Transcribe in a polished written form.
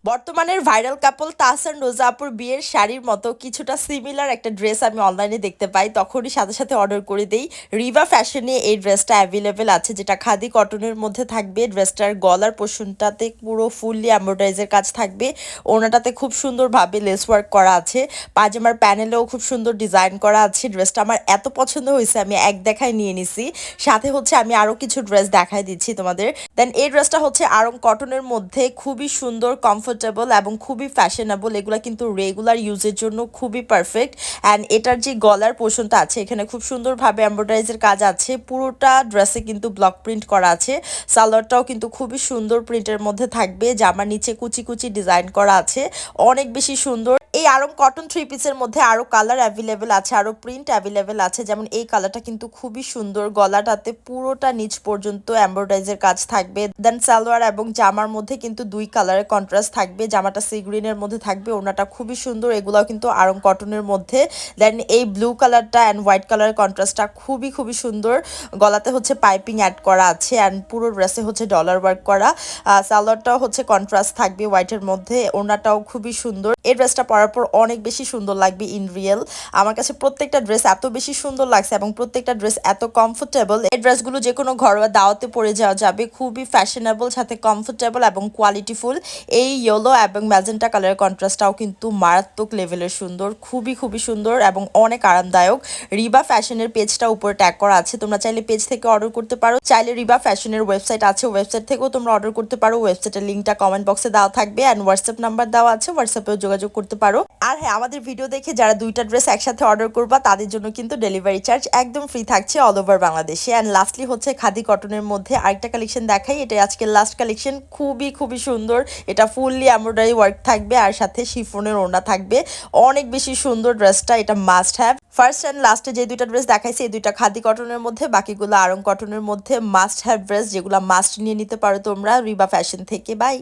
বর্তমানের ভাইরাল কাপল তাহসান রোজা আপুর বিয়ের শাড়ির মতো কিছুটা সিমিলার একটা ড্রেস আমি অনলাইনে দেখতে পাই, তখনই সাথে সাথে অর্ডার করে দেই। রিভা ফ্যাশনে এই ড্রেসটা অ্যাভেলেবেল আছে, যেটা খাদি কটনের মধ্যে থাকবে। ড্রেসটার গলার পোর্শনটাতে পুরো ফুললি এমব্রয়ডারিজের কাজ থাকবে। ওনাটাতে খুব সুন্দরভাবে লেস ওয়ার্ক করা আছে। পাজামার প্যানেলেও খুব সুন্দর ডিজাইন করা আছে। ড্রেসটা আমার এত পছন্দ হয়েছে, আমি এক দেখায় নিয়ে নিছি। সাথে হচ্ছে আমি আরও কিছু ড্রেস দেখাই দিচ্ছি তোমাদের। দেন এই ড্রেসটা হচ্ছে আরং কটনের মধ্যে, খুবই সুন্দর, কমফোর্টেবল এবং খুবই ফ্যাশনেবল। এগুলা কিন্তু রেগুলার ইউজের জন্য খুবই পারফেক্ট। অ্যান্ড এটার যে গলার পোর্শনটা আছে, এখানে খুব সুন্দরভাবে এমব্রয়ডারিজের কাজ আছে। পুরোটা ড্রেসে কিন্তু ব্লক প্রিন্ট করা আছে। সালোয়ারটাও কিন্তু খুবই সুন্দর প্রিন্টের মধ্যে থাকবে। জামার নিচে কুচি কুচি ডিজাইন করা আছে, অনেক বেশি সুন্দর। এই আরং কটন থ্রি পিসের মধ্যে আরো কালার অ্যাভেলেবেল আছে, আরো প্রিন্ট অ্যাভেলেবেল আছে। যেমন এই কালারটা কিন্তু খুবই সুন্দর, গলাটাতে পুরোটা নিচ পর্যন্ত এমব্রয়ডারিজের কাজ থাকবে। দেন সালোয়ার এবং জামার মধ্যে কিন্তু দুই কালারের কন্ট্রাস্ট থাকবে। জামাটা সি গ্রিনের মধ্যে থাকবে, ওনাটা খুবই সুন্দর। এগুলাও কিন্তু আরং কটনের মধ্যে। দেন এই ব্লু কালারটা অ্যান্ড হোয়াইট কালারের কন্ট্রাস্টটা খুবই খুবই সুন্দর। গলাতে হচ্ছে পাইপিং অ্যাড করা আছে অ্যান্ড পুরো ড্রেসে হচ্ছে ডলার ওয়ার্ক করা। সালোয়ারটাও হচ্ছে কন্ট্রাস্ট থাকবে হোয়াইটের মধ্যে, ওনাটাও খুবই সুন্দর। এই ড্রেসটা পরার পর অনেক বেশি সুন্দর লাগবে ইন রিয়েল। আমার কাছে প্রত্যেকটা ড্রেস এত বেশি সুন্দর লাগছে এবং প্রত্যেকটা ড্রেস এত কমফোর্টেবল। এই ড্রেসগুলো যে কোনো ঘরোয়া দাওয়াতে পরে যাওয়া যাবে, খুবই ফ্যাশনেবল, সাথে কমফোর্টেবল এবং কোয়ালিটিফুল। এই ইয়েলো এবং ম্যাজেন্টা কালারের কন্ট্রাস্টটাও কিন্তু মারাত্মক লেভেলের সুন্দর, খুবই খুবই সুন্দর এবং অনেক আরামদায়ক। রিবা ফ্যাশনের পেজটা উপরে ট্যাগ করা আছে, তোমরা চাইলে পেজ থেকে অর্ডার করতে পারো। চাইলে রিবা ফ্যাশনের ওয়েবসাইট আছে, ওয়েবসাইট থেকেও তোমরা অর্ডার করতে পারো। ওয়েবসাইটের লিঙ্কটা কমেন্ট বক্সে দেওয়া থাকবে অ্যান্ড হোয়াটসঅ্যাপ নাম্বার দেওয়া আছে, হোয়াটসঅ্যাপেও যোগাযোগ করতে পারো। আর হ্যাঁ, আমাদের ভিডিও দেখে যারা দুইটা ড্রেস একসাথে অর্ডার করবা, তাদের জন্য কিন্তু ডেলিভারি চার্জ একদম ফ্রি থাকছে অল ওভার বাংলাদেশে। অ্যান্ড লাস্টলি হচ্ছে খাদি কটনের মধ্যে আরেকটা কালেকশন দেখাই। এটা আজকের লাস্ট কালেকশন, খুবই খুবই সুন্দর। এটা ফুললি এমব্রয়ডারি ওয়ার্ক থাকবে আর সাথে শিফনের ওড়না থাকবে। অনেক বেশি সুন্দর ড্রেসটা, এটা মাস্ট হ্যাভ। ফার্স্ট অ্যান্ড লাস্টে যে দুইটা ড্রেস দেখাইছে, এই দুইটা খাদি কটনের মধ্যে, বাকিগুলো আরং কটনের মধ্যে। মাস্ট হ্যাভ ড্রেস, যেগুলো মাস্ট নিয়ে নিতে পারো তোমরা রিবা ফ্যাশন থেকে। বাই।